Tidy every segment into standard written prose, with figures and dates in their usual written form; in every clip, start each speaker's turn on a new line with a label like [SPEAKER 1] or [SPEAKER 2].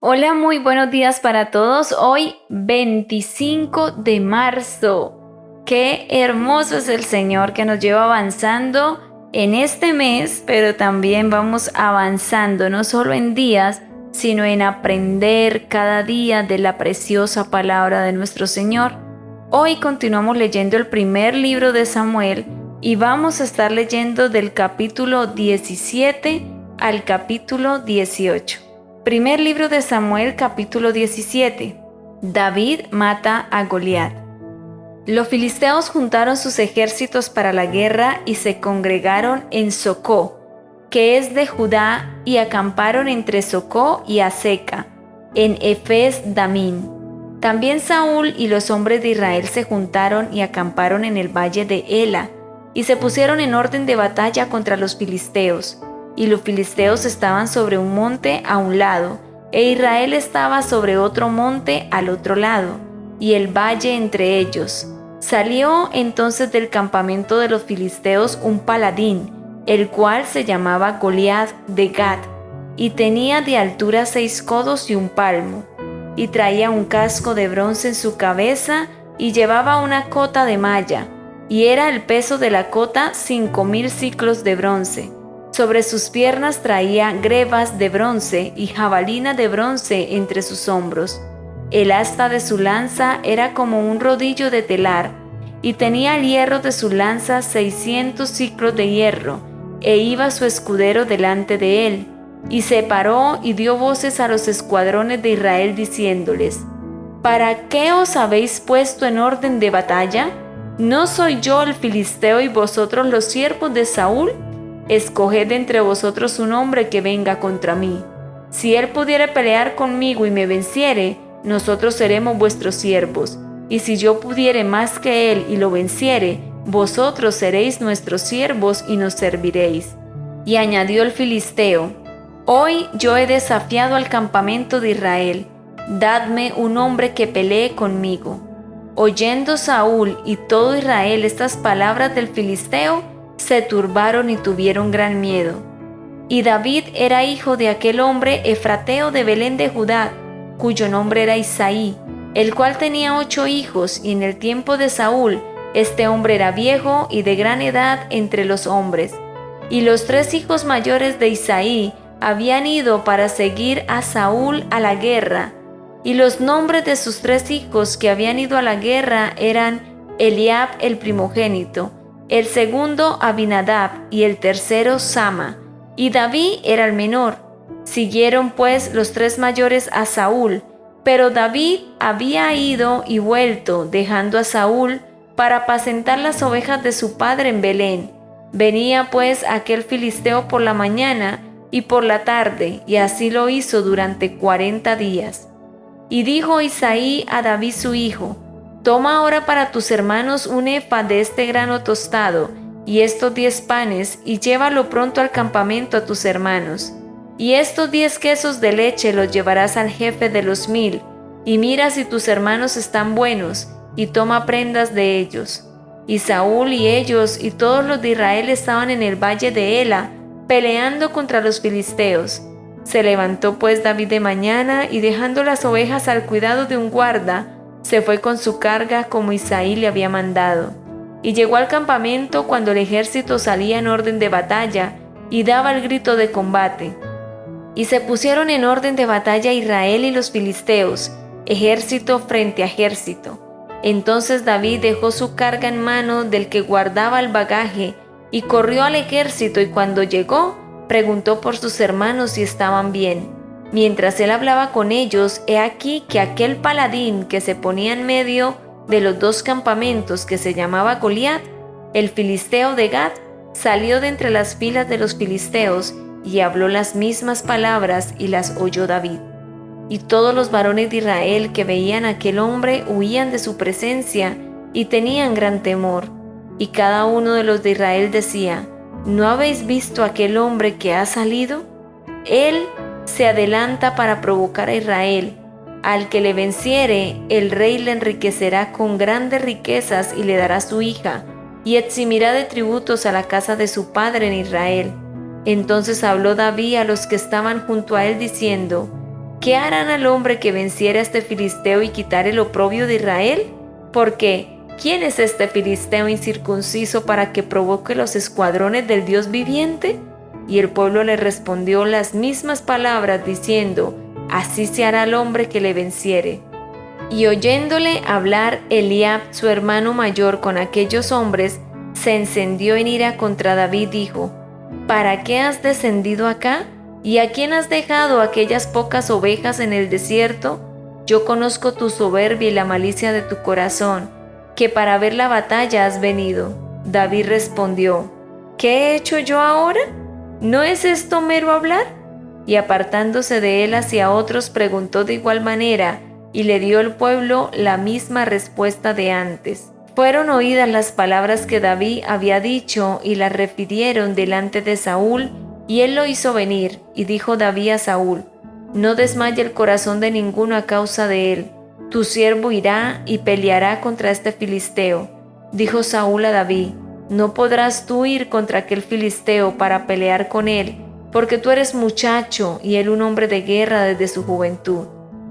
[SPEAKER 1] Hola, muy buenos días para todos. Hoy 25 de marzo. Qué hermoso es el Señor que nos lleva avanzando en este mes, pero también vamos avanzando no solo en días, sino en aprender cada día de la preciosa palabra de nuestro Señor. Hoy continuamos leyendo el primer libro de Samuel y vamos a estar leyendo del capítulo 17 al capítulo 18. Primer libro de Samuel, capítulo 17. David mata a Goliat. Los filisteos juntaron sus ejércitos para la guerra y se congregaron en Socó, que es de Judá, y acamparon entre Socó y Azeca, en Efes Damim. También Saúl y los hombres de Israel se juntaron y acamparon en el valle de Ela, y se pusieron en orden de batalla contra los filisteos. Y los filisteos estaban sobre un monte a un lado, e Israel estaba sobre otro monte al otro lado, y el valle entre ellos. Salió entonces del campamento de los filisteos un paladín, el cual se llamaba Goliat de Gat, y tenía de altura 6 codos y un palmo, y traía un casco de bronce en su cabeza, y llevaba una cota de malla, y era el peso de la cota 5000 siclos de bronce. Sobre sus piernas traía grebas de bronce y jabalina de bronce entre sus hombros. El asta de su lanza era como un rodillo de telar, y tenía el hierro de su lanza 600 siclos de hierro, e iba su escudero delante de él. Y se paró y dio voces a los escuadrones de Israel diciéndoles: ¿Para qué os habéis puesto en orden de batalla? ¿No soy yo el filisteo y vosotros los siervos de Saúl? Escoged entre vosotros un hombre que venga contra mí. Si él pudiere pelear conmigo y me venciere, nosotros seremos vuestros siervos. Y si yo pudiere más que él y lo venciere, vosotros seréis nuestros siervos y nos serviréis. Y añadió el filisteo: Hoy yo he desafiado al campamento de Israel. Dadme un hombre que pelee conmigo. Oyendo Saúl y todo Israel estas palabras del filisteo, se turbaron y tuvieron gran miedo. Y David era hijo de aquel hombre efrateo de Belén de Judá, cuyo nombre era Isaí, el cual tenía 8 hijos, y en el tiempo de Saúl, este hombre era viejo y de gran edad entre los hombres. Y los 3 hijos mayores de Isaí habían ido para seguir a Saúl a la guerra, y los nombres de sus 3 hijos que habían ido a la guerra eran Eliab el primogénito, el segundo Abinadab y el tercero Sama, y David era el menor. Siguieron pues los 3 mayores a Saúl, pero David había ido y vuelto, dejando a Saúl para apacentar las ovejas de su padre en Belén. Venía pues aquel filisteo por la mañana y por la tarde, y así lo hizo durante 40 días. Y dijo Isaí a David su hijo: Toma ahora para tus hermanos un efa de este grano tostado y estos 10 panes, y llévalo pronto al campamento a tus hermanos. Y estos 10 quesos de leche los llevarás al jefe de los 1000, y mira si tus hermanos están buenos, y toma prendas de ellos. Y Saúl y ellos y todos los de Israel estaban en el valle de Ela, peleando contra los filisteos. Se levantó pues David de mañana, y dejando las ovejas al cuidado de un guarda, se fue con su carga como Isaí le había mandado. Y llegó al campamento cuando el ejército salía en orden de batalla y daba el grito de combate. Y se pusieron en orden de batalla Israel y los filisteos, ejército frente a ejército. Entonces David dejó su carga en mano del que guardaba el bagaje y corrió al ejército, y cuando llegó, preguntó por sus hermanos si estaban bien. Mientras él hablaba con ellos, he aquí que aquel paladín que se ponía en medio de los 2 campamentos, que se llamaba Goliat, el filisteo de Gat, salió de entre las filas de los filisteos y habló las mismas palabras, y las oyó David. Y todos los varones de Israel que veían a aquel hombre huían de su presencia y tenían gran temor. Y cada uno de los de Israel decía: ¿No habéis visto a aquel hombre que ha salido? Él se adelanta para provocar a Israel. Al que le venciere, el rey le enriquecerá con grandes riquezas y le dará su hija, y eximirá de tributos a la casa de su padre en Israel. Entonces habló David a los que estaban junto a él diciendo: ¿qué harán al hombre que venciera a este filisteo y quitare el oprobio de Israel? Porque, ¿quién es este filisteo incircunciso para que provoque los escuadrones del Dios viviente? Y el pueblo le respondió las mismas palabras, diciendo: así se hará al hombre que le venciere. Y oyéndole hablar Eliab, su hermano mayor, con aquellos hombres, se encendió en ira contra David, dijo: ¿para qué has descendido acá? ¿Y a quién has dejado aquellas pocas ovejas en el desierto? Yo conozco tu soberbia y la malicia de tu corazón, que para ver la batalla has venido. David respondió: ¿qué he hecho yo ahora? ¿No es esto mero hablar? Y apartándose de él hacia otros, preguntó de igual manera, y le dio el pueblo la misma respuesta de antes. Fueron oídas las palabras que David había dicho, y las refirieron delante de Saúl, y él lo hizo venir. Y dijo David a Saúl: no desmaye el corazón de ninguno a causa de él. Tu siervo irá y peleará contra este filisteo. Dijo Saúl a David: no podrás tú ir contra aquel filisteo para pelear con él, porque tú eres muchacho y él un hombre de guerra desde su juventud.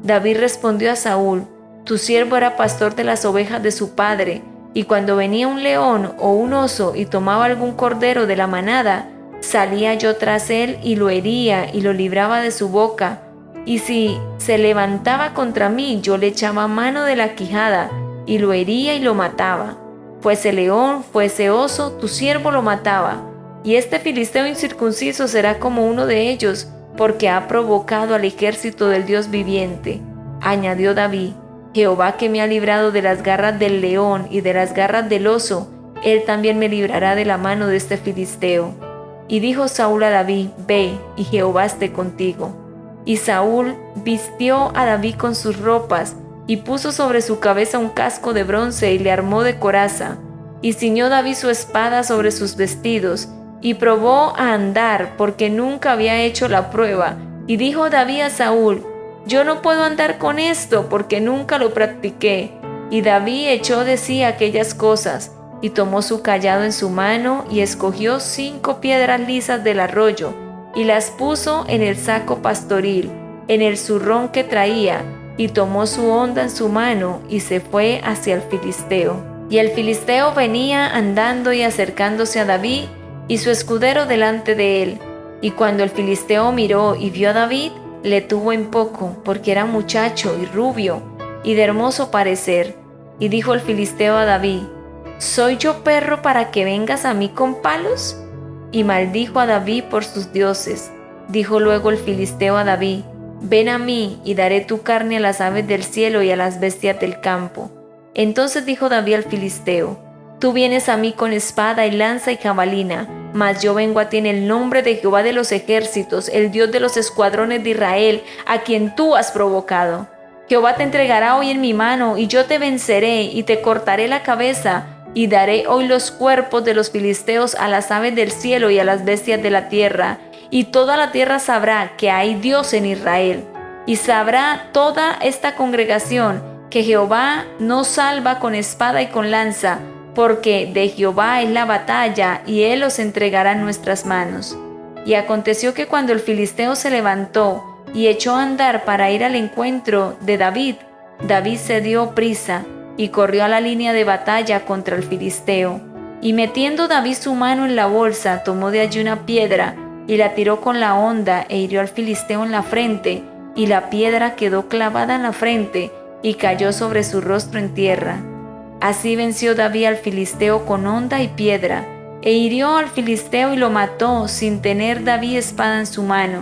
[SPEAKER 1] David respondió a Saúl: tu siervo era pastor de las ovejas de su padre, y cuando venía un león o un oso y tomaba algún cordero de la manada, salía yo tras él y lo hería y lo libraba de su boca. Y si se levantaba contra mí, yo le echaba mano de la quijada y lo hería y lo mataba. Fuese león, fuese oso, tu siervo lo mataba. Y este filisteo incircunciso será como uno de ellos, porque ha provocado al ejército del Dios viviente. Añadió David: Jehová, que me ha librado de las garras del león y de las garras del oso, él también me librará de la mano de este filisteo. Y dijo Saúl a David: ve, y Jehová esté contigo. Y Saúl vistió a David con sus ropas, y puso sobre su cabeza un casco de bronce, y le armó de coraza. Y ciñó David su espada sobre sus vestidos, y probó a andar, porque nunca había hecho la prueba. Y dijo David a Saúl: yo no puedo andar con esto, porque nunca lo practiqué. Y David echó de sí aquellas cosas, y tomó su cayado en su mano, y escogió 5 piedras lisas del arroyo, y las puso en el saco pastoril, en el zurrón que traía, y tomó su honda en su mano, y se fue hacia el filisteo. Y el filisteo venía andando y acercándose a David, y su escudero delante de él. Y cuando el filisteo miró y vio a David, le tuvo en poco, porque era muchacho y rubio, y de hermoso parecer. Y dijo el filisteo a David: ¿soy yo perro para que vengas a mí con palos? Y maldijo a David por sus dioses. Dijo luego el filisteo a David: ven a mí, y daré tu carne a las aves del cielo y a las bestias del campo. Entonces dijo David al filisteo: tú vienes a mí con espada y lanza y jabalina, mas yo vengo a ti en el nombre de Jehová de los ejércitos, el Dios de los escuadrones de Israel, a quien tú has provocado. Jehová te entregará hoy en mi mano, y yo te venceré, y te cortaré la cabeza, y daré hoy los cuerpos de los filisteos a las aves del cielo y a las bestias de la tierra, y toda la tierra sabrá que hay Dios en Israel. Y sabrá toda esta congregación que Jehová no salva con espada y con lanza, porque de Jehová es la batalla, y él los entregará en nuestras manos. Y aconteció que cuando el filisteo se levantó y echó a andar para ir al encuentro de David, David se dio prisa y corrió a la línea de batalla contra el filisteo. Y metiendo David su mano en la bolsa, tomó de allí una piedra y la tiró con la honda, e hirió al filisteo en la frente, y la piedra quedó clavada en la frente y cayó sobre su rostro en tierra. Así venció David al filisteo con honda y piedra, e hirió al filisteo y lo mató, sin tener David espada en su mano.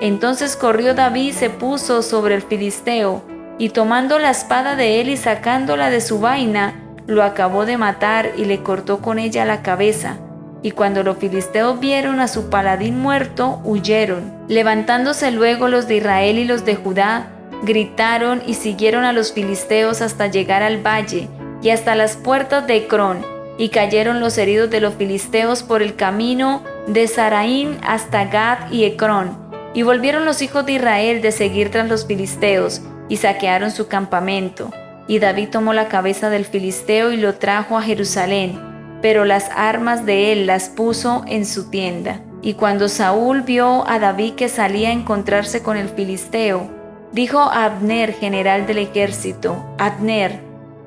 [SPEAKER 1] Entonces corrió David y se puso sobre el filisteo, y tomando la espada de él y sacándola de su vaina, lo acabó de matar y le cortó con ella la cabeza. Y cuando los filisteos vieron a su paladín muerto, huyeron. Levantándose luego los de Israel y los de Judá, gritaron y siguieron a los filisteos hasta llegar al valle y hasta las puertas de Ecrón, y cayeron los heridos de los filisteos por el camino de Saraín hasta Gad y Ecrón. Y volvieron los hijos de Israel de seguir tras los filisteos, y saquearon su campamento. Y David tomó la cabeza del filisteo y lo trajo a Jerusalén, pero las armas de él las puso en su tienda. Y cuando Saúl vio a David que salía a encontrarse con el filisteo, Dijo a Abner, general del ejército: Abner,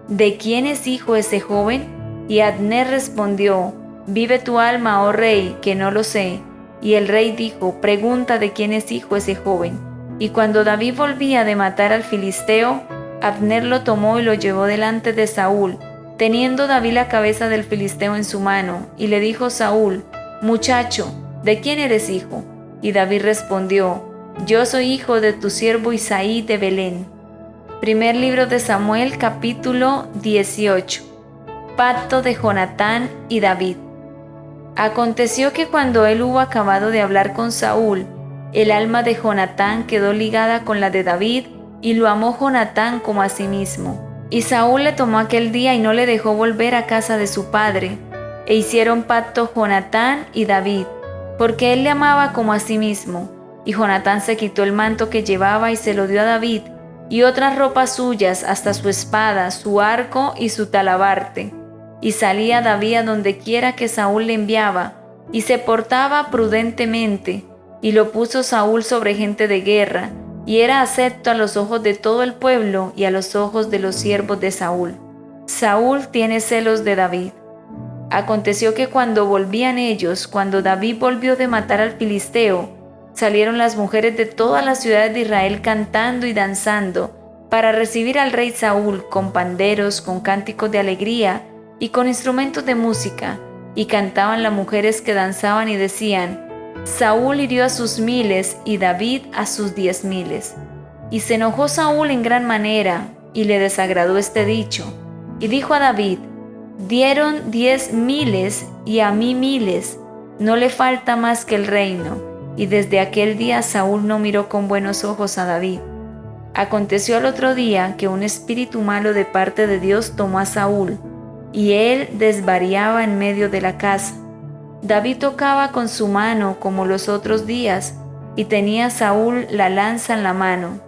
[SPEAKER 1] ¿de quién es hijo ese joven? Y Abner respondió: Vive tu alma, oh rey, que no lo sé. Y el rey dijo: Pregunta de quién es hijo ese joven. Y cuando David volvía de matar al filisteo, Abner lo tomó y lo llevó delante de Saúl, teniendo David la cabeza del filisteo en su mano. Y le dijo Saúl: Muchacho, ¿de quién eres hijo? Y David respondió: Yo soy hijo de tu siervo Isaí de Belén. Primer libro de Samuel, capítulo 18. Pacto de Jonatán y David. Aconteció que cuando él hubo acabado de hablar con Saúl, el alma de Jonatán quedó ligada con la de David, y lo amó Jonatán como a sí mismo. Y Saúl le tomó aquel día y no le dejó volver a casa de su padre. E hicieron pacto Jonatán y David, porque él le amaba como a sí mismo. Y Jonatán se quitó el manto que llevaba y se lo dio a David, y otras ropas suyas, hasta su espada, su arco y su talabarte. Y salía David a donde quiera que Saúl le enviaba, y se portaba prudentemente, y lo puso Saúl sobre gente de guerra, y era acepto a los ojos de todo el pueblo y a los ojos de los siervos de Saúl. Saúl tiene celos de David. Aconteció que cuando volvían ellos, cuando David volvió de matar al filisteo, salieron las mujeres de todas las ciudades de Israel cantando y danzando para recibir al rey Saúl, con panderos, con cánticos de alegría y con instrumentos de música. Y cantaban las mujeres que danzaban y decían: Saúl hirió a sus miles y David a sus 10,000. Y se enojó Saúl en gran manera, y le desagradó este dicho. Y dijo a David: Dieron 10,000 y a mí 1,000, no le falta más que el reino. Y desde aquel día Saúl no miró con buenos ojos a David. Aconteció al otro día que un espíritu malo de parte de Dios tomó a Saúl, y él desvariaba en medio de la casa. David tocaba con su mano como los otros días, y tenía Saúl la lanza en la mano.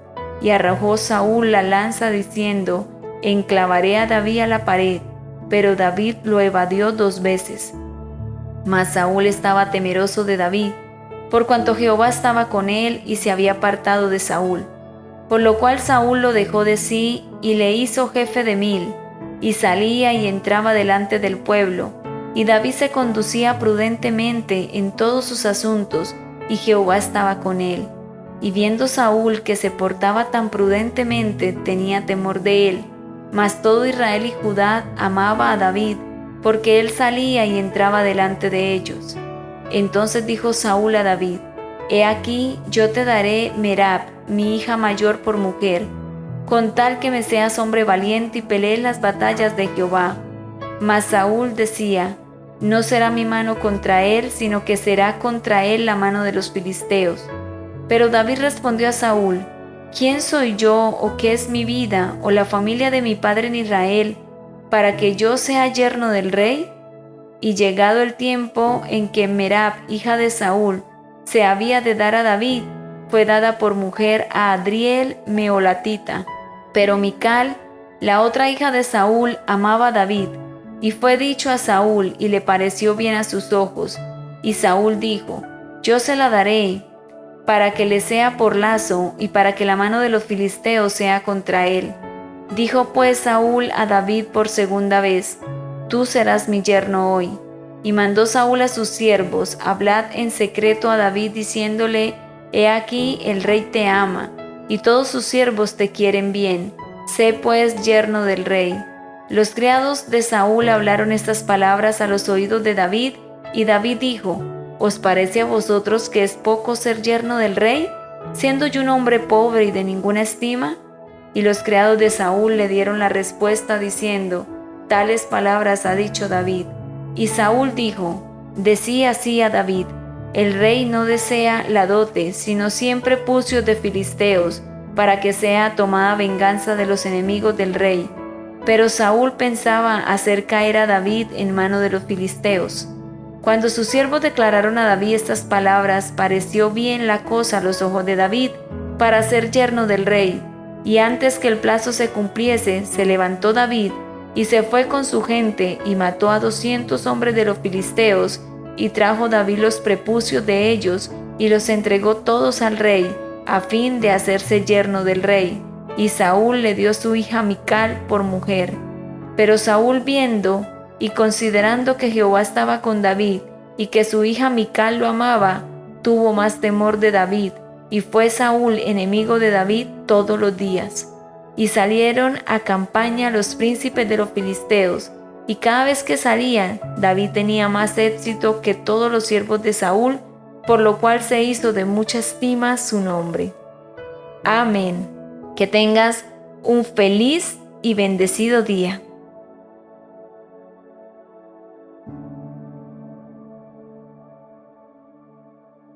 [SPEAKER 1] Y arrojó Saúl la lanza diciendo: Enclavaré a David a la pared. Pero David lo evadió 2 veces. Mas Saúl estaba temeroso de David, por cuanto Jehová estaba con él y se había apartado de Saúl. Por lo cual Saúl lo dejó de sí y le hizo jefe de 1000, y salía y entraba delante del pueblo. Y David se conducía prudentemente en todos sus asuntos, y Jehová estaba con él. Y viendo Saúl que se portaba tan prudentemente, tenía temor de él. Mas todo Israel y Judá amaba a David, porque él salía y entraba delante de ellos. Entonces dijo Saúl a David: He aquí, yo te daré Merab, mi hija mayor, por mujer, con tal que me seas hombre valiente y pelees las batallas de Jehová. Mas Saúl decía: No será mi mano contra él, sino que será contra él la mano de los filisteos. Pero David respondió a Saúl: ¿Quién soy yo, o qué es mi vida, o la familia de mi padre en Israel, para que yo sea yerno del rey? Y llegado el tiempo en que Merab, hija de Saúl, se había de dar a David, fue dada por mujer a Adriel Meolatita. Pero Mical, la otra hija de Saúl, amaba a David, y fue dicho a Saúl, y le pareció bien a sus ojos. Y Saúl dijo: Yo se la daré, para que le sea por lazo, y para que la mano de los filisteos sea contra él. Dijo pues Saúl a David por segunda vez: Tú serás mi yerno hoy. Y mandó Saúl a sus siervos: Hablad en secreto a David, diciéndole: He aquí, el rey te ama, y todos sus siervos te quieren bien. Sé pues yerno del rey. Los criados de Saúl hablaron estas palabras a los oídos de David, y David dijo: ¿Os parece a vosotros que es poco ser yerno del rey, siendo yo un hombre pobre y de ninguna estima? Y los criados de Saúl le dieron la respuesta diciendo: Tales palabras ha dicho David. Y Saúl dijo: Decí así a David: El rey no desea la dote, sino siempre pucios de filisteos, para que sea tomada venganza de los enemigos del rey. Pero Saúl pensaba hacer caer a David en mano de los filisteos. Cuando sus siervos declararon a David estas palabras, pareció bien la cosa a los ojos de David para ser yerno del rey. Y antes que el plazo se cumpliese, se levantó David y se fue con su gente y mató a 200 hombres de los filisteos, y trajo David los prepucios de ellos y los entregó todos al rey, a fin de hacerse yerno del rey, y Saúl le dio su hija Mical por mujer. Pero Saúl, viendo y considerando que Jehová estaba con David y que su hija Mical lo amaba, tuvo más temor de David, y fue Saúl enemigo de David todos los días. Y salieron a campaña los príncipes de los filisteos, y cada vez que salían, David tenía más éxito que todos los siervos de Saúl, por lo cual se hizo de mucha estima su nombre. Amén. Que tengas un feliz y bendecido día.